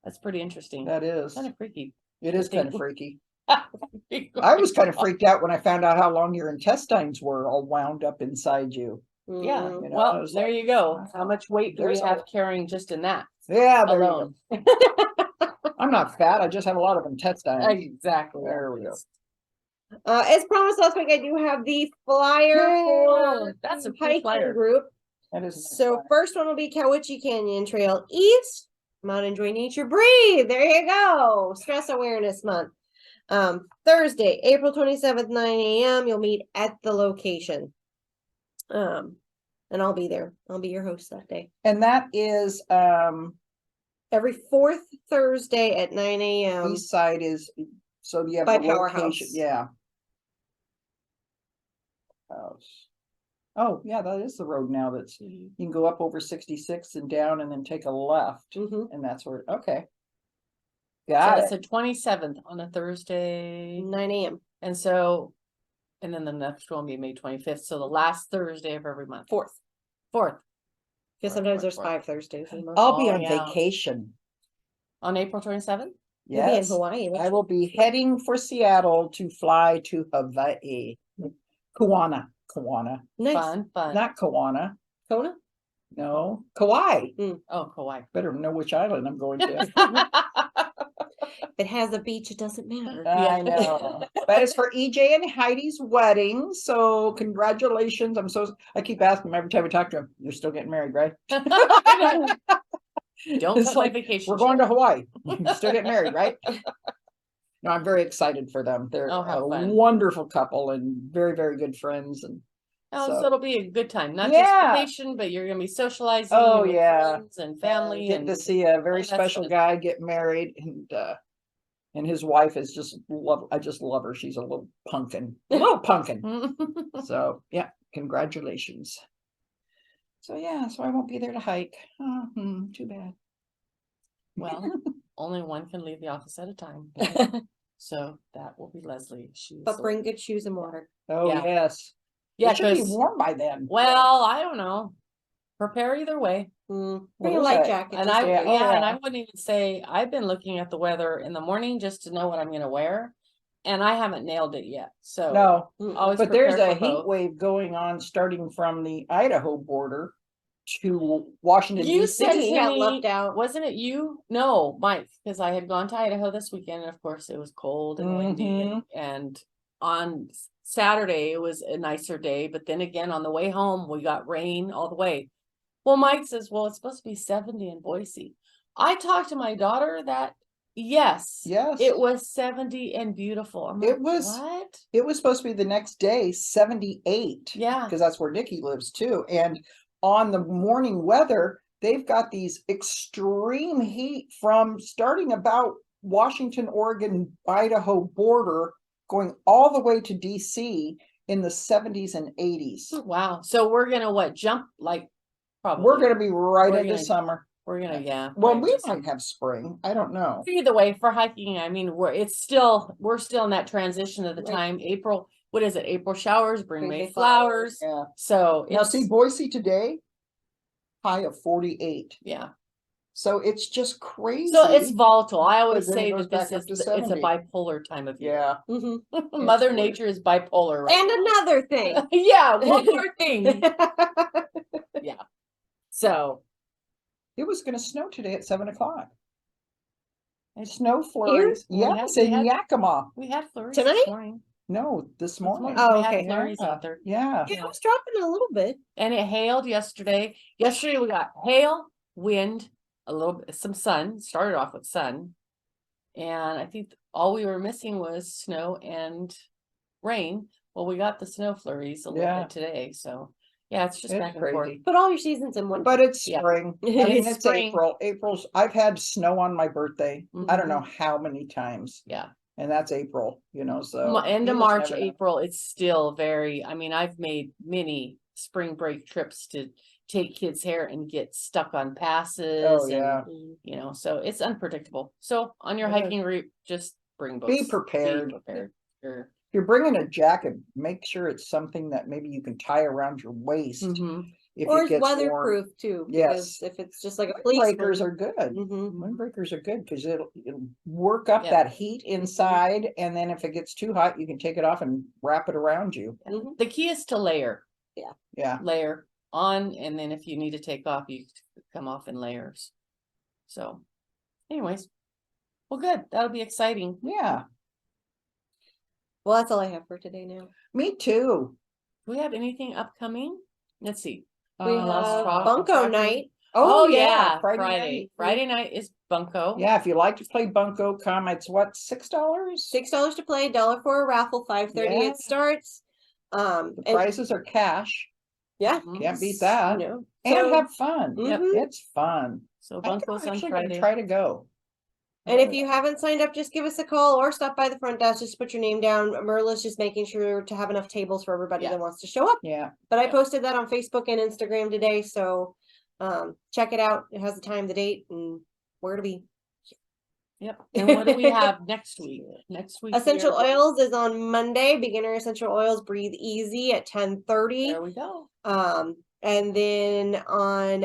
Speaker 2: That's pretty interesting.
Speaker 1: That is.
Speaker 2: Kind of freaky.
Speaker 1: It is
Speaker 2: to
Speaker 1: kind of
Speaker 2: think-
Speaker 1: freaky. I was kind of freaked out when I found out how long your intestines were all wound up inside you.
Speaker 2: Yeah,
Speaker 3: Mhm.
Speaker 1: You know,
Speaker 2: well,
Speaker 1: I was
Speaker 2: there
Speaker 1: like,
Speaker 2: you go.
Speaker 1: wow.
Speaker 2: How much weight do we
Speaker 1: There's a-
Speaker 2: have carrying just in that
Speaker 1: Yeah, there
Speaker 2: alone?
Speaker 1: you go. I'm not fat. I just have a lot of intestines.
Speaker 2: Exactly.
Speaker 1: There we go.
Speaker 3: As promised last week, I do have the flyer
Speaker 1: Yay!
Speaker 3: for
Speaker 2: That's a
Speaker 3: the
Speaker 2: cool
Speaker 3: hiking
Speaker 2: flyer.
Speaker 3: group.
Speaker 1: That is a nice
Speaker 3: So
Speaker 1: flyer.
Speaker 3: first one will be Cowiche Canyon Trail East. Come out, enjoy nature, breathe. There you go. Stress Awareness Month. Thursday, April 27th, 9 a.m. You'll meet at the location. And I'll be there. I'll be your host that day.
Speaker 1: And that is
Speaker 3: Every fourth Thursday at 9 a.m.
Speaker 1: east side is, so you have
Speaker 3: By
Speaker 1: the location.
Speaker 3: Powerhouse.
Speaker 1: Yeah. House. Oh, yeah, that is the road now. That's, you can go up over 66 and down and then take a left.
Speaker 3: Mhm.
Speaker 1: And that's where, okay.
Speaker 2: So
Speaker 1: Got
Speaker 2: it's
Speaker 1: it.
Speaker 2: the 27th on a Thursday.
Speaker 3: 9 a.m.
Speaker 2: And so, and then the next one will be May 25th. So the last Thursday of every month.
Speaker 3: Fourth.
Speaker 2: Fourth.
Speaker 3: Because
Speaker 2: Fourth,
Speaker 3: sometimes
Speaker 2: fourth,
Speaker 3: there's
Speaker 2: fourth.
Speaker 3: 5 Thursdays in a month.
Speaker 1: I'll be
Speaker 2: Oh,
Speaker 1: on
Speaker 2: yeah.
Speaker 1: vacation.
Speaker 2: On April 27th?
Speaker 3: You'll be in
Speaker 1: Yes.
Speaker 3: Hawaii.
Speaker 1: I will be heading for Seattle to fly to Hawaii. Kauana.
Speaker 3: Nice.
Speaker 2: Fun.
Speaker 1: Not Kauana.
Speaker 3: Kona?
Speaker 1: No. Kauai.
Speaker 2: Oh, Kauai.
Speaker 1: Better know which island I'm going to.
Speaker 3: If it has a beach, it doesn't matter.
Speaker 1: I know. But it's for EJ and Heidi's wedding. So congratulations. I keep asking them every time we talk to them, you're still getting married, right?
Speaker 2: Don't
Speaker 1: It's
Speaker 2: cut my
Speaker 1: like,
Speaker 2: vacation.
Speaker 1: we're going to Hawaii. You're still getting married, right? No, I'm very excited for them. They're
Speaker 2: Oh,
Speaker 1: a
Speaker 2: how fun.
Speaker 1: wonderful couple and very, very good friends. And
Speaker 2: Oh,
Speaker 1: so-
Speaker 2: so it'll be a good time. Not
Speaker 1: Yeah.
Speaker 2: just vacation, but you're gonna be socializing.
Speaker 1: Oh,
Speaker 2: with
Speaker 1: yeah.
Speaker 2: friends and family.
Speaker 1: getting
Speaker 2: And
Speaker 1: to see a very
Speaker 2: that's
Speaker 1: special
Speaker 2: fun.
Speaker 1: guy get married, and his wife is just I just love her. She's a little pumpkin. So yeah, congratulations. So yeah, so I won't be there to hike. Too bad.
Speaker 2: Well, only one can leave the office at a time. So that will be Leslie. She's
Speaker 3: But bring good shoes and water.
Speaker 1: Oh
Speaker 2: Yeah.
Speaker 1: yes.
Speaker 2: yeah,
Speaker 1: It should be
Speaker 2: 'cause-
Speaker 1: warm by then.
Speaker 2: well, I don't know. Prepare either way.
Speaker 3: Bring
Speaker 1: What
Speaker 3: a
Speaker 1: is
Speaker 3: light
Speaker 1: that?
Speaker 3: jacket.
Speaker 2: And
Speaker 3: just
Speaker 2: I,
Speaker 3: in
Speaker 2: yeah,
Speaker 3: case.
Speaker 2: and I
Speaker 1: yeah.
Speaker 2: wouldn't even say, I've been looking at the weather in the morning just to know what I'm gonna wear. And I haven't nailed it yet. So
Speaker 1: No,
Speaker 2: always
Speaker 1: but there's
Speaker 2: prepare
Speaker 1: a
Speaker 2: for
Speaker 1: heat
Speaker 2: both.
Speaker 1: wave going on starting from the Idaho border to Washington
Speaker 2: You
Speaker 1: DC.
Speaker 2: said
Speaker 3: He
Speaker 2: to
Speaker 3: got
Speaker 2: me,
Speaker 3: left out.
Speaker 2: wasn't it you? No, Mike, because I had gone to Idaho this weekend, and of course it was cold and windy, and on Saturday it was a nicer day, but then again on the way home we got rain all the way. Well, Mike says, well, it's supposed to be 70 in Boise. I talked to my daughter that yes,
Speaker 1: Yes.
Speaker 2: it was 70 and beautiful. I'm
Speaker 1: It
Speaker 2: like,
Speaker 1: was-
Speaker 2: what?
Speaker 1: It was supposed to be the next day, 78.
Speaker 2: Yeah.
Speaker 1: Because that's where Nikki lives too. And on the morning weather, they've got these extreme heat from starting about Washington, Oregon, Idaho border, going all the way to DC in the 70s and 80s.
Speaker 2: Wow. So we're gonna what, jump like probably
Speaker 1: We're going to be right
Speaker 2: We're
Speaker 1: into
Speaker 2: gonna-
Speaker 1: summer.
Speaker 2: we're gonna, yeah.
Speaker 1: Well,
Speaker 2: right
Speaker 1: we
Speaker 2: into
Speaker 1: might have spring. I don't know.
Speaker 2: Either way, for hiking, I mean, we're still in that transition of the
Speaker 3: Right.
Speaker 2: time. April, what is it? April showers bring
Speaker 3: Bring
Speaker 2: May
Speaker 3: May
Speaker 2: flowers.
Speaker 1: Yeah.
Speaker 2: So
Speaker 1: Now
Speaker 2: it's,
Speaker 1: see Boise today, high of 48.
Speaker 2: yeah.
Speaker 1: So it's just crazy.
Speaker 2: So it's volatile. I always
Speaker 1: But then it
Speaker 2: say
Speaker 1: goes
Speaker 2: that this
Speaker 1: back up
Speaker 2: is,
Speaker 1: to
Speaker 2: it's a
Speaker 1: 70.
Speaker 2: bipolar time of year.
Speaker 1: Yeah.
Speaker 3: Mhm.
Speaker 2: Mother
Speaker 1: weird.
Speaker 2: Nature is bipolar. Right
Speaker 3: And another thing.
Speaker 2: now. Yeah, one more thing. Yeah. So
Speaker 1: It was going to snow today at 7:00. Snow
Speaker 3: Here?
Speaker 1: flurries.
Speaker 2: We had-
Speaker 1: Yes,
Speaker 2: we
Speaker 1: in
Speaker 2: had-
Speaker 1: Yakima.
Speaker 2: we had flurries
Speaker 3: Tonight?
Speaker 2: this morning.
Speaker 1: No, this
Speaker 2: This
Speaker 1: morning.
Speaker 3: Oh,
Speaker 2: we had
Speaker 3: okay.
Speaker 2: flurries out there.
Speaker 1: Yeah.
Speaker 3: Yeah, it was dropping a little bit.
Speaker 2: And it hailed yesterday. Yesterday we got hail, wind, a little bit, some sun. Started off with sun. And I think all we were missing was snow and rain. Well, we got the snow flurries a little
Speaker 1: Yeah.
Speaker 2: bit today. So yeah, it's just
Speaker 1: It's
Speaker 2: back and forth.
Speaker 1: crazy.
Speaker 3: Put all your seasons in one.
Speaker 1: But it's
Speaker 2: Yeah.
Speaker 1: spring. I
Speaker 3: It
Speaker 1: mean,
Speaker 2: is
Speaker 1: it's
Speaker 2: spring.
Speaker 1: April. I've had snow on my birthday. I don't
Speaker 2: Mhm.
Speaker 1: know how many times.
Speaker 2: Yeah.
Speaker 1: And that's April, so.
Speaker 2: End
Speaker 1: you
Speaker 2: of
Speaker 1: just
Speaker 2: March,
Speaker 1: never know.
Speaker 2: April, it's still very, I mean, I've made many spring break trips to take kids' hair and get stuck on passes.
Speaker 1: Oh, yeah.
Speaker 2: And, so it's unpredictable. So on your
Speaker 1: It is.
Speaker 2: hiking route, just bring books.
Speaker 1: Be prepared.
Speaker 2: Sure.
Speaker 1: If you're bringing a jacket, make sure it's something that maybe you can tie around your waist
Speaker 2: Mhm.
Speaker 1: if
Speaker 3: Or
Speaker 1: it
Speaker 3: it's
Speaker 1: gets warm.
Speaker 3: weatherproof too.
Speaker 1: Yes.
Speaker 3: Because if it's just like a fleece.
Speaker 1: Windbreakers are good.
Speaker 3: Mhm.
Speaker 1: Windbreakers are good because it'll work up
Speaker 2: Yeah.
Speaker 1: that heat inside, and then if it gets too hot, you can take it off and wrap it around you.
Speaker 3: Mhm.
Speaker 2: The key is to layer.
Speaker 1: Yeah.
Speaker 2: Layer on, and then if you need to take off, you come off in layers. So anyways, well, good. That'll be exciting.
Speaker 1: Yeah.
Speaker 3: Well, that's all I have for today now.
Speaker 1: Me too.
Speaker 2: Do we have anything upcoming? Let's see.
Speaker 3: We
Speaker 2: last
Speaker 3: have
Speaker 2: talk-
Speaker 3: Bunko
Speaker 2: talking-
Speaker 3: night.
Speaker 2: Oh, yeah,
Speaker 1: Friday
Speaker 2: Friday.
Speaker 1: night.
Speaker 2: Friday night is Bunko.
Speaker 1: Yeah, if you like to play bunko, come. It's what, $6?
Speaker 3: $6 to play, $1 for a raffle, 5:30
Speaker 1: Yeah.
Speaker 3: it starts.
Speaker 1: The
Speaker 3: And
Speaker 1: prizes are cash.
Speaker 3: yeah.
Speaker 2: Mhm.
Speaker 1: Can't beat that.
Speaker 3: No.
Speaker 1: And
Speaker 3: So-
Speaker 1: have fun.
Speaker 2: Yep.
Speaker 3: Mhm.
Speaker 1: It's fun.
Speaker 2: So
Speaker 1: I think I'm
Speaker 2: Bunko's on
Speaker 1: actually gonna
Speaker 2: Friday.
Speaker 1: try to go.
Speaker 3: And if you haven't signed up, just give us a call or stop by the front desk. Just put your name down. Merla's just making sure to have enough tables for everybody
Speaker 2: Yeah.
Speaker 3: that wants to show up.
Speaker 1: Yeah.
Speaker 3: But I
Speaker 2: Yeah.
Speaker 3: posted that on Facebook and Instagram today, so check it out. It has the time, the date, and where to be.
Speaker 2: Yep. And what do we have next week? Next week. we
Speaker 3: Essential
Speaker 2: are-
Speaker 3: oils is on Monday. Beginner essential oils, breathe easy at 10:30.
Speaker 2: There we go.
Speaker 3: And then on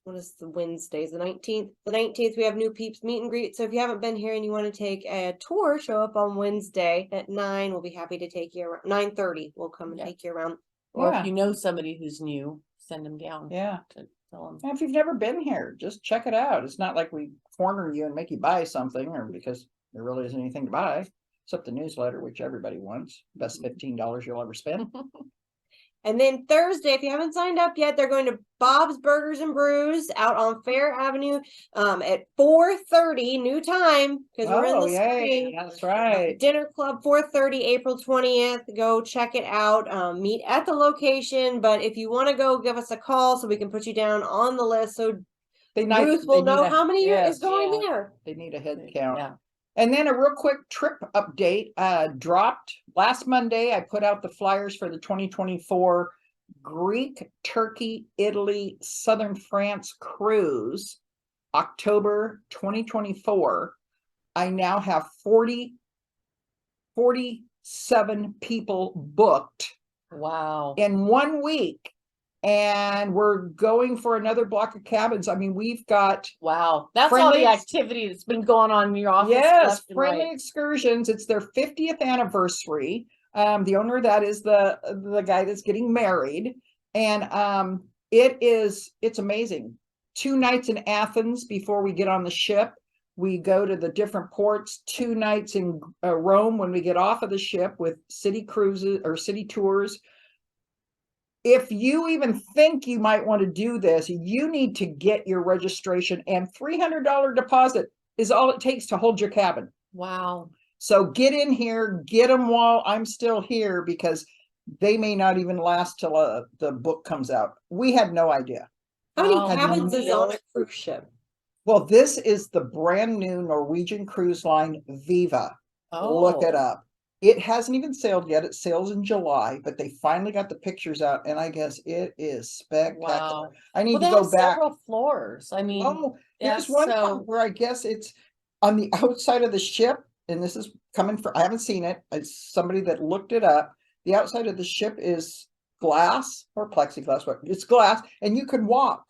Speaker 3: what is the Wednesdays? The 19th. The 19th, we have New Peeps meet and greet. So if you haven't been here and you want to take a tour, show up on Wednesday at 9. We'll be happy to take you around. 9:30. We'll come and
Speaker 2: Yeah.
Speaker 3: take you around.
Speaker 2: Or
Speaker 1: Yeah.
Speaker 2: if you know somebody who's new, send them down.
Speaker 1: Yeah.
Speaker 2: To tell them.
Speaker 1: And if you've never been here, just check it out. It's not like we corner you and make you buy something, or because there really isn't anything to buy, except the newsletter, which everybody wants. Best $15 you'll ever spend.
Speaker 3: And then Thursday, if you haven't signed up yet, they're going to Bob's Burgers and Brews out on Fair Avenue at 4:30, new time because we're in
Speaker 1: Oh,
Speaker 3: the
Speaker 1: yay.
Speaker 3: spring.
Speaker 1: That's right.
Speaker 3: Dinner Club 4:30, April 20th. Go check it out. Meet at the location. But if you want to go, give us a call so we can put you down on the list. So Ruth will know how many is going
Speaker 2: yeah.
Speaker 3: there.
Speaker 1: They need a head count.
Speaker 2: Yeah.
Speaker 1: And then a real quick trip update, dropped last Monday. I put out the flyers for the 2024 Greek, Turkey, Italy, Southern France cruise, October 2024. I now have 47 people booked
Speaker 2: Wow.
Speaker 1: in 1 week. And we're going for another block of cabins. I mean, we've got
Speaker 2: Wow. That's all
Speaker 1: Friendly
Speaker 2: the
Speaker 1: ex-
Speaker 2: activity that's been going on in your office.
Speaker 1: yes,
Speaker 2: left and
Speaker 1: friendly
Speaker 2: right.
Speaker 1: excursions. It's their 50th anniversary. The owner of that is the guy that's getting married, and it's amazing. 2 nights in Athens before we get on the ship. We go to the different ports. 2 nights in Rome when we get off of the ship with city cruises or city tours. If you even think you might want to do this, you need to get your registration, and $300 deposit is all it takes to hold your cabin.
Speaker 2: Wow.
Speaker 1: So get in here, get them while I'm still here, because they may not even last till the book comes out. We had no idea.
Speaker 3: How many
Speaker 2: Wow.
Speaker 3: cabins is
Speaker 1: No.
Speaker 3: on a cruise ship?
Speaker 1: Well, this is the brand new Norwegian cruise line, Viva.
Speaker 2: Oh.
Speaker 1: Look it up. It hasn't even sailed yet. It sails in July, but they finally got the pictures out, and I guess it is spectacular.
Speaker 2: Wow.
Speaker 1: I need
Speaker 2: Well,
Speaker 1: to
Speaker 2: they
Speaker 1: go
Speaker 2: have
Speaker 1: back.
Speaker 2: several floors. I mean,
Speaker 1: Oh, there's
Speaker 2: that's
Speaker 1: one
Speaker 2: so-
Speaker 1: part where I guess it's on the outside of the ship, and this is coming from, I haven't seen it. It's somebody that looked it up. The outside of the ship is glass or plexiglass, it's glass, and you can walk.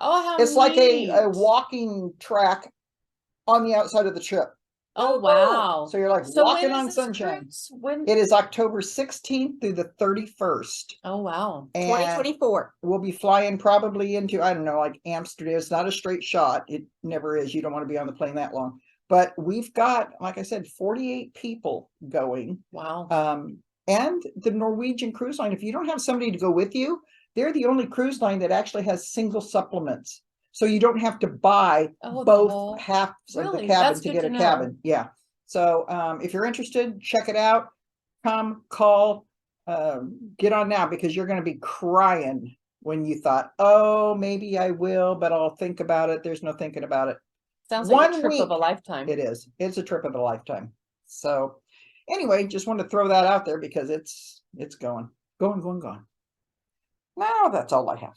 Speaker 2: Oh, how
Speaker 1: It's like a
Speaker 2: neat.
Speaker 1: walking track on the outside of the ship.
Speaker 2: Oh, wow.
Speaker 1: So you're like
Speaker 2: So when
Speaker 1: walking
Speaker 2: is
Speaker 1: on
Speaker 2: this
Speaker 1: sunshine.
Speaker 2: cruise? When?
Speaker 1: It is October 16th through the 31st.
Speaker 2: Oh, wow.
Speaker 1: And
Speaker 3: 2024.
Speaker 1: we'll be flying probably into, I don't know, like Amsterdam. It's not a straight shot. It never is. You don't want to be on the plane that long. But we've got, like I said, 48 people going.
Speaker 2: Wow.
Speaker 1: And the Norwegian Cruise Line, if you don't have somebody to go with you, they're the only cruise line that actually has single supplements. So you don't have to buy
Speaker 2: Oh, the
Speaker 1: both
Speaker 2: whole-
Speaker 1: halves of the
Speaker 2: Really?
Speaker 1: cabin
Speaker 2: That's
Speaker 1: to
Speaker 2: good
Speaker 1: get
Speaker 2: to
Speaker 1: a
Speaker 2: know.
Speaker 1: cabin. Yeah. So if you're interested, check it out. Come, call, get on now, because you're going to be crying when you thought, oh, maybe I will, but I'll think about it. There's no thinking about it.
Speaker 2: Sounds like a
Speaker 1: 1
Speaker 2: trip of a
Speaker 1: week.
Speaker 2: lifetime.
Speaker 1: It is. It's a trip of a lifetime. So anyway, just wanted to throw that out there because it's going. Now that's all I have.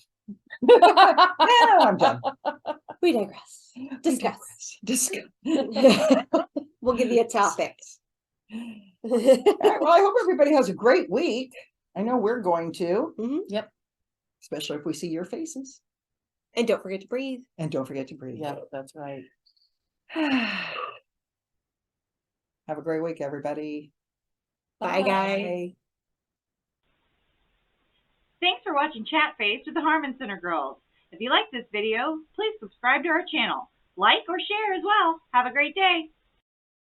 Speaker 1: Now I'm done.
Speaker 3: We digress. Discuss.
Speaker 1: Discuss.
Speaker 3: We'll give you a topic.
Speaker 1: All right, well, I hope everybody has a great week. I know we're going to.
Speaker 2: Yep.
Speaker 1: Especially if we see your faces.
Speaker 3: And don't forget to breathe.
Speaker 1: And don't forget to breathe.
Speaker 2: Yeah, that's right.
Speaker 1: Have a great week, everybody.
Speaker 3: Bye, guys.
Speaker 4: Thanks for watching Chat Face with the Harman Center Girls. If you like this video, please subscribe to our channel. Like or share as well. Have a great day.